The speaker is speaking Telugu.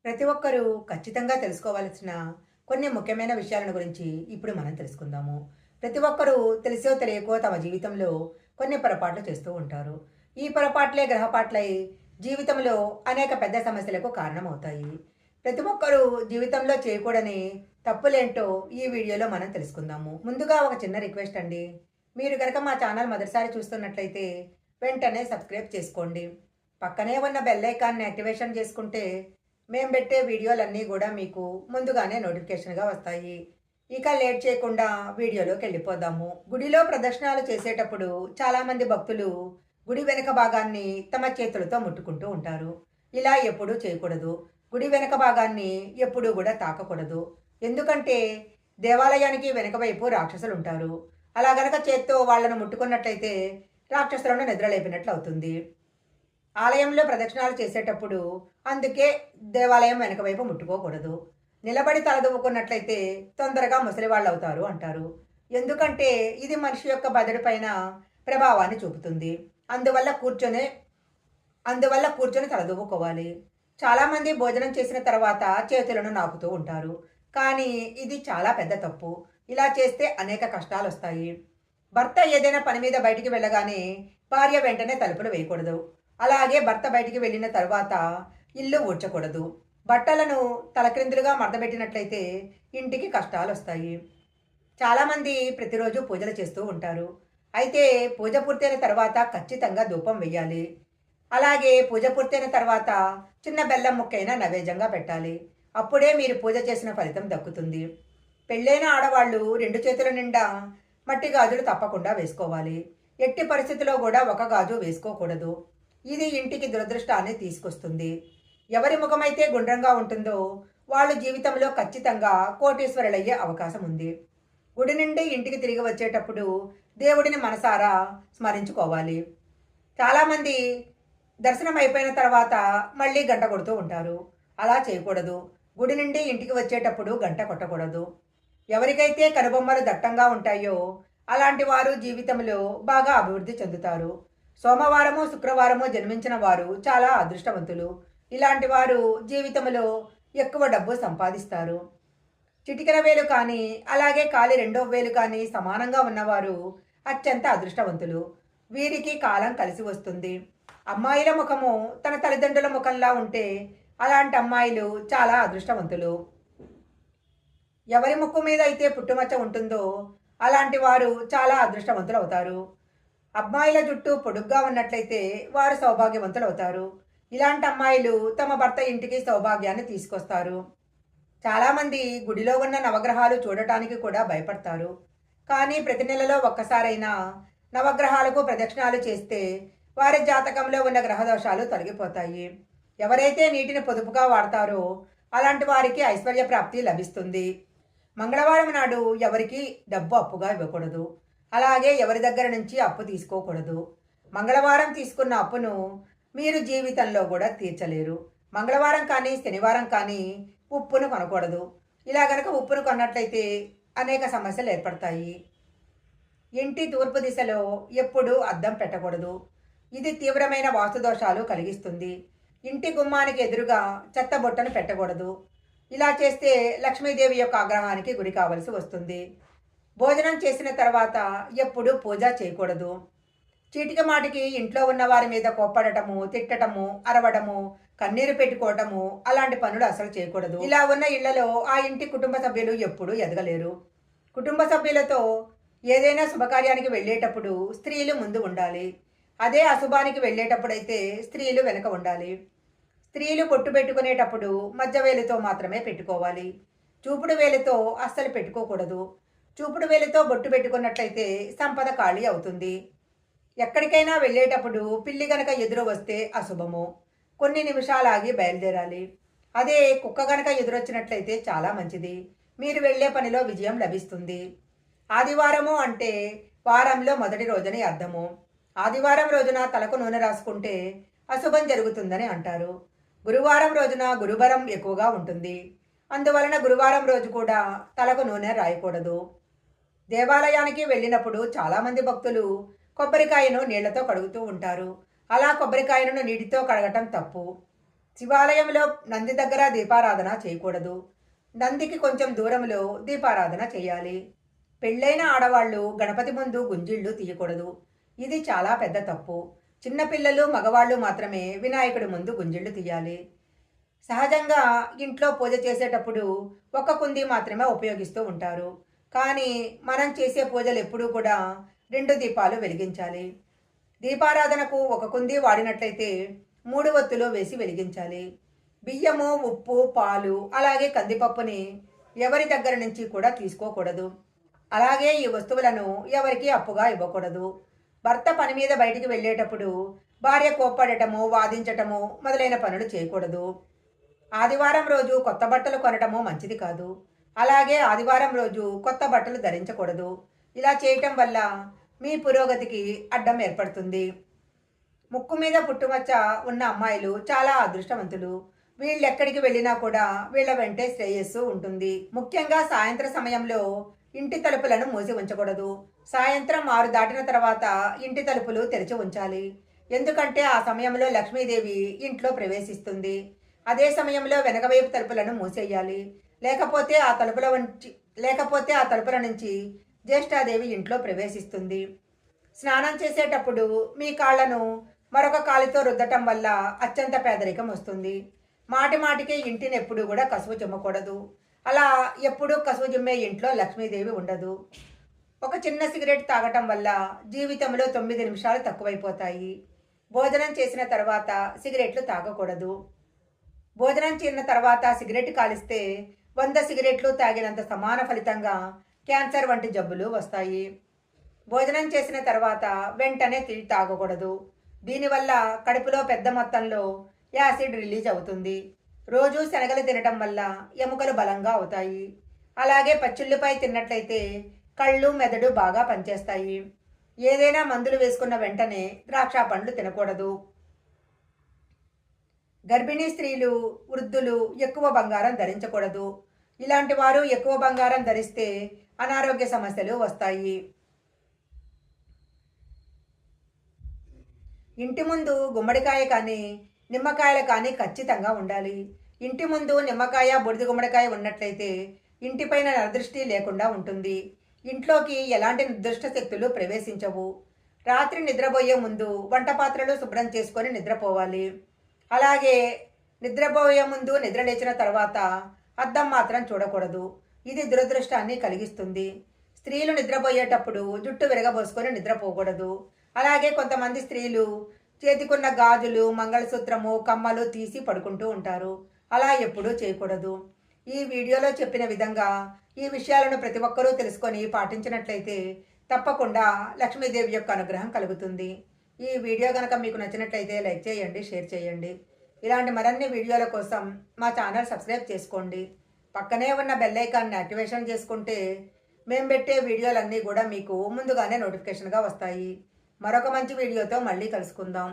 ప్రతి ఒక్కరూ ఖచ్చితంగా తెలుసుకోవాల్సిన కొన్ని ముఖ్యమైన విషయాలను గురించి ఇప్పుడు మనం తెలుసుకుందాము. ప్రతి ఒక్కరూ తెలిసో తెలియకో తమ జీవితంలో కొన్ని పొరపాట్లు చేస్తూ ఉంటారు. ఈ పొరపాట్లే గ్రహపాట్లై జీవితంలో అనేక పెద్ద సమస్యలకు కారణమవుతాయి. ప్రతి ఒక్కరూ జీవితంలో చేయకూడని తప్పులేంటో ఈ వీడియోలో మనం తెలుసుకుందాము. ముందుగా ఒక చిన్న రిక్వెస్ట్ అండి. మీరు గనక మా ఛానల్ మొదటిసారి చూస్తున్నట్లయితే వెంటనే సబ్స్క్రైబ్ చేసుకోండి. పక్కనే ఉన్న బెల్ ఐకాన్ని యాక్టివేషన్ చేసుకుంటే మేము పెట్టే వీడియోలన్నీ కూడా మీకు ముందుగానే నోటిఫికేషన్గా వస్తాయి. ఇక లేట్ చేయకుండా వీడియోలోకి వెళ్ళిపోదాము. గుడిలో ప్రదక్షిణాలు చేసేటప్పుడు చాలామంది భక్తులు గుడి వెనక భాగాన్ని తమ చేతులతో ముట్టుకుంటూ ఉంటారు. ఇలా ఎప్పుడూ చేయకూడదు. గుడి వెనక భాగాన్ని ఎప్పుడూ కూడా తాకకూడదు. ఎందుకంటే దేవాలయానికి వెనక వైపు రాక్షసులు ఉంటారు. అలా గనక చేత్తో వాళ్ళను ముట్టుకున్నట్లయితే రాక్షసులను నిద్రలేపినట్లు అవుతుంది. ఆలయంలో ప్రదక్షిణాలు చేసేటప్పుడు అందుకే దేవాలయం వెనక వైపు ముట్టుకోకూడదు. నిలబడి తలదువ్వుకున్నట్లయితే తొందరగా ముసలివాళ్ళు అవుతారు అంటారు. ఎందుకంటే ఇది మనిషి యొక్క బదడి పైన ప్రభావాన్ని చూపుతుంది. అందువల్ల కూర్చొని అందువల్ల కూర్చొని తలదువ్వుకోవాలి. చాలామంది భోజనం చేసిన తర్వాత చేతులను నాకుతూ ఉంటారు. కానీ ఇది చాలా పెద్ద తప్పు. ఇలా చేస్తే అనేక కష్టాలు వస్తాయి. భర్త ఏదైనా పని మీద బయటికి వెళ్ళగానే భార్య వెంటనే తలుపులు వేయకూడదు. అలాగే భర్త బయటికి వెళ్ళిన తర్వాత ఇల్లు ఊడ్చకూడదు. బట్టలను తలక్రిందులుగా మడతబెట్టినట్లయితే ఇంటికి కష్టాలు వస్తాయి. చాలామంది ప్రతిరోజు పూజలు చేస్తూ ఉంటారు. అయితే పూజ పూర్తయిన తర్వాత ఖచ్చితంగా ధూపం వెయ్యాలి. అలాగే పూజ పూర్తయిన తర్వాత చిన్న బెల్లం ముక్కైనా నైవేద్యంగా పెట్టాలి. అప్పుడే మీరు పూజ చేసిన ఫలితం దక్కుతుంది. పెళ్ళైన ఆడవాళ్ళు 2 చేతుల నిండా మట్టి గాజులు తప్పకుండా వేసుకోవాలి. ఎట్టి పరిస్థితిలో కూడా ఒక గాజు వేసుకోకూడదు. ఇది ఇంటికి దురదృష్టాన్ని తీసుకొస్తుంది. ఎవరి ముఖమైతే గుండ్రంగా ఉంటుందో వాళ్ళు జీవితంలో ఖచ్చితంగా కోటీశ్వరులయ్యే అవకాశం ఉంది. గుడి నుండి ఇంటికి తిరిగి వచ్చేటప్పుడు దేవుడిని మనసారా స్మరించుకోవాలి. చాలామంది దర్శనం అయిపోయిన తర్వాత మళ్ళీ గంట కొడుతూ ఉంటారు. అలా చేయకూడదు. గుడి నుండి ఇంటికి వచ్చేటప్పుడు గంట కొట్టకూడదు. ఎవరికైతే కనుబొమ్మలు దట్టంగా ఉంటాయో అలాంటి వారు జీవితంలో బాగా అభివృద్ధి చెందుతారు. సోమవారము శుక్రవారము జన్మించిన వారు చాలా అదృష్టవంతులు. ఇలాంటి వారు జీవితంలో ఎక్కువ డబ్బు సంపాదిస్తారు. చిటికెన వేలు కానీ అలాగే కాలి రెండో వేలు కానీ సమానంగా ఉన్నవారు అత్యంత అదృష్టవంతులు. వీరికి కాలం కలిసి వస్తుంది. అమ్మాయిల ముఖము తన తల్లిదండ్రుల ముఖంలా ఉంటే అలాంటి అమ్మాయిలు చాలా అదృష్టవంతులు. ఎవరి ముక్కు మీద అయితే పుట్టుమచ్చ ఉంటుందో అలాంటి వారు చాలా అదృష్టవంతులు అవుతారు. అమ్మాయిల జుట్టు పొడుగ్గా ఉన్నట్లయితే వారు సౌభాగ్యవంతులు అవుతారు. ఇలాంటి అమ్మాయిలు తమ భర్త ఇంటికి సౌభాగ్యాన్ని తీసుకొస్తారు. చాలామంది గుడిలో ఉన్న నవగ్రహాలు చూడటానికి కూడా భయపడతారు. కానీ ప్రతి నెలలో ఒక్కసారైనా నవగ్రహాలకు ప్రదక్షిణాలు చేస్తే వారి జాతకంలో ఉన్న గ్రహదోషాలు తొలగిపోతాయి. ఎవరైతే నీటిని పొదుపుగా వాడతారో అలాంటి వారికి ఐశ్వర్య ప్రాప్తి లభిస్తుంది. మంగళవారం నాడు ఎవరికి డబ్బు అప్పుగా ఇవ్వకూడదు. అలాగే ఎవరి దగ్గర నుంచి అప్పు తీసుకోకూడదు. మంగళవారం తీసుకున్న అప్పును మీరు జీవితంలో కూడా తీర్చలేరు. మంగళవారం కానీ శనివారం కానీ ఉప్పును కొనకూడదు. ఇలా గనక ఉప్పును కొన్నట్లయితే అనేక సమస్యలు ఏర్పడతాయి. ఇంటి తూర్పు దిశలో ఎప్పుడూ అద్దం పెట్టకూడదు. ఇది తీవ్రమైన వాస్తుదోషాలు కలిగిస్తుంది. ఇంటి గుమ్మానికి ఎదురుగా చెత్తబొట్టను పెట్టకూడదు. ఇలా చేస్తే లక్ష్మీదేవి యొక్క ఆగ్రహానికి గురి కావలసి వస్తుంది. భోజనం చేసిన తర్వాత ఎప్పుడూ పూజ చేయకూడదు. చీటికి మాటికి ఇంట్లో ఉన్న వారి మీద కోప్పడటము, తిట్టటము, అరవడము, కన్నీరు పెట్టుకోవటము అలాంటి పనులు అసలు చేయకూడదు. ఇలా ఉన్న ఇళ్లలో ఆ ఇంటి కుటుంబ సభ్యులు ఎప్పుడూ ఎదగలేరు. కుటుంబ సభ్యులతో ఏదైనా శుభకార్యానికి వెళ్ళేటప్పుడు స్త్రీలు ముందు ఉండాలి. అదే అశుభానికి వెళ్ళేటప్పుడైతే స్త్రీలు వెనక ఉండాలి. స్త్రీలు బొట్టు పెట్టుకునేటప్పుడు మధ్య వేలుతో మాత్రమే పెట్టుకోవాలి. చూపుడు వేలుతో అస్సలు పెట్టుకోకూడదు. చూపుడు వేలుతో బొట్టు పెట్టుకున్నట్లయితే సంపద ఖాళీ అవుతుంది. ఎక్కడికైనా వెళ్ళేటప్పుడు పిల్లి గనక ఎదురు వస్తే అశుభము. కొన్ని నిమిషాలాగి బయలుదేరాలి. అదే కుక్క గనక ఎదురొచ్చినట్లయితే చాలా మంచిది. మీరు వెళ్ళే పనిలో విజయం లభిస్తుంది. ఆదివారము అంటే వారంలో మొదటి రోజుని అర్థము. ఆదివారం రోజున తలకు నూనె రాసుకుంటే అశుభం జరుగుతుందని అంటారు. గురువారం రోజున గురుబలం ఎక్కువగా ఉంటుంది. అందువలన గురువారం రోజు కూడా తలకు నూనె రాయకూడదు. దేవాలయానికి వెళ్ళినప్పుడు చాలామంది భక్తులు కొబ్బరికాయను నీళ్లతో కడుగుతూ ఉంటారు. అలా కొబ్బరికాయను నీటితో కడగటం తప్పు. శివాలయంలో నంది దగ్గర దీపారాధన చేయకూడదు. నందికి కొంచెం దూరంలో దీపారాధన చేయాలి. పెళ్ళైన ఆడవాళ్ళు గణపతి ముందు గుంజిళ్ళు తీయకూడదు. ఇది చాలా పెద్ద తప్పు. చిన్నపిల్లలు మగవాళ్ళు మాత్రమే వినాయకుడి ముందు గుంజిళ్ళు తీయాలి. సహజంగా ఇంట్లో పూజ చేసేటప్పుడు ఒక కుంది మాత్రమే ఉపయోగిస్తూ ఉంటారు. కానీ మనం చేసే పూజలు ఎప్పుడూ కూడా 2 దీపాలు వెలిగించాలి. దీపారాధనకు ఒక కుంది వాడినట్లయితే 3 ఒత్తులు వేసి వెలిగించాలి. బియ్యము, ఉప్పు, పాలు అలాగే కందిపప్పుని ఎవరి దగ్గర నుంచి కూడా తీసుకోకూడదు. అలాగే ఈ వస్తువులను ఎవరికీ అప్పుగా ఇవ్వకూడదు. భర్త పని మీద బయటికి వెళ్ళేటప్పుడు భార్య కోప్పడటము, వాదించటము మొదలైన పనులు చేయకూడదు. ఆదివారం రోజు కొత్త బట్టలు కొనటము మంచిది కాదు. అలాగే ఆదివారం రోజు కొత్త బట్టలు ధరించకూడదు. ఇలా చేయటం వల్ల మీ పురోగతికి అడ్డం ఏర్పడుతుంది. ముక్కు మీద పుట్టుమచ్చ ఉన్న అమ్మాయిలు చాలా అదృష్టవంతులు. వీళ్ళెక్కడికి వెళ్ళినా కూడా వీళ్ళ వెంటే శ్రేయస్సు ఉంటుంది. ముఖ్యంగా సాయంత్రం సమయంలో ఇంటి తలుపులను మూసి ఉంచకూడదు. సాయంత్రం 6 దాటిన తర్వాత ఇంటి తలుపులు తెరిచి ఉంచాలి. ఎందుకంటే ఆ సమయంలో లక్ష్మీదేవి ఇంట్లో ప్రవేశిస్తుంది. అదే సమయంలో వెనకవైపు తలుపులను మూసేయాలి. లేకపోతే ఆ తలుపుల నుంచి జ్యేష్ఠాదేవి ఇంట్లో ప్రవేశిస్తుంది. స్నానం చేసేటప్పుడు మీ కాళ్లను మరొక కాలితో రుద్దటం వల్ల అత్యంత పేదరికం వస్తుంది. మాటి మాటికి ఇంటిని ఎప్పుడు కూడా కసువు చిమ్మకూడదు. అలా ఎప్పుడూ కసువు చిమ్మే ఇంట్లో లక్ష్మీదేవి ఉండదు. ఒక చిన్న సిగరెట్ తాగటం వల్ల జీవితంలో 9 నిమిషాలు తక్కువైపోతాయి. భోజనం చేసిన తర్వాత సిగరెట్లు తాగకూడదు. భోజనం చేసిన తర్వాత సిగరెట్ కాలిస్తే 100 సిగరెట్లు తాగినంత సమాన ఫలితంగా క్యాన్సర్ వంటి జబ్బులు వస్తాయి. భోజనం చేసిన తర్వాత వెంటనే టీ తాగకూడదు. దీనివల్ల కడుపులో పెద్ద మొత్తంలో యాసిడ్ రిలీజ్ అవుతుంది. రోజు శనగలు తినటం వల్ల ఎముకలు బలంగా అవుతాయి. అలాగే పచ్చిళ్ళపై తిన్నట్లయితే కళ్ళు, మెదడు బాగా పనిచేస్తాయి. ఏదైనా మందులు వేసుకున్న వెంటనే ద్రాక్ష పండ్లు తినకూడదు. గర్భిణీ స్త్రీలు, వృద్ధులు ఎక్కువ బంగారం ధరించకూడదు. ఇలాంటి వారు ఎక్కువ బంగారం ధరిస్తే అనారోగ్య సమస్యలు వస్తాయి. ఇంటి ముందు గుమ్మడికాయ కానీ నిమ్మకాయలు కానీ ఖచ్చితంగా ఉండాలి. ఇంటి ముందు నిమ్మకాయ, బూడిద గుమ్మడికాయ ఉన్నట్లయితే ఇంటిపైన నరదృష్టి లేకుండా ఉంటుంది. ఇంట్లోకి ఎలాంటి దుష్ట శక్తులు ప్రవేశించవు. రాత్రి నిద్రపోయే ముందు వంట పాత్రలు శుభ్రం చేసుకొని నిద్రపోవాలి. అలాగే నిద్రపోయే ముందు నిద్ర లేచిన తర్వాత అద్దం మాత్రం చూడకూడదు. ఇది దురదృష్టాన్ని కలిగిస్తుంది. స్త్రీలు నిద్రపోయేటప్పుడు జుట్టు విరగబోసుకొని నిద్రపోకూడదు. అలాగే కొంతమంది స్త్రీలు చేతికున్న గాజులు, మంగళసూత్రము, కమ్మలు తీసి పడుకుంటూ ఉంటారు. అలా ఎప్పుడూ చేయకూడదు. ఈ వీడియోలో చెప్పిన విధంగా ఈ విషయాలను ప్రతి ఒక్కరూ తెలుసుకొని పాటించినట్లయితే తప్పకుండా లక్ష్మీదేవి యొక్క అనుగ్రహం కలుగుతుంది. ఈ వీడియో కనుక మీకు నచ్చినట్లయితే లైక్ చేయండి, షేర్ చేయండి. ఇలాంటి మరిన్ని వీడియోల కోసం మా ఛానల్ సబ్స్క్రైబ్ చేసుకోండి. పక్కనే ఉన్న బెల్ ఐకాన్ని యాక్టివేషన్ చేసుకుంటే మేము పెట్టే వీడియోలన్నీ కూడా మీకు ముందుగానే నోటిఫికేషన్గా వస్తాయి. మరొక మంచి వీడియోతో మళ్ళీ కలుసుకుందాం.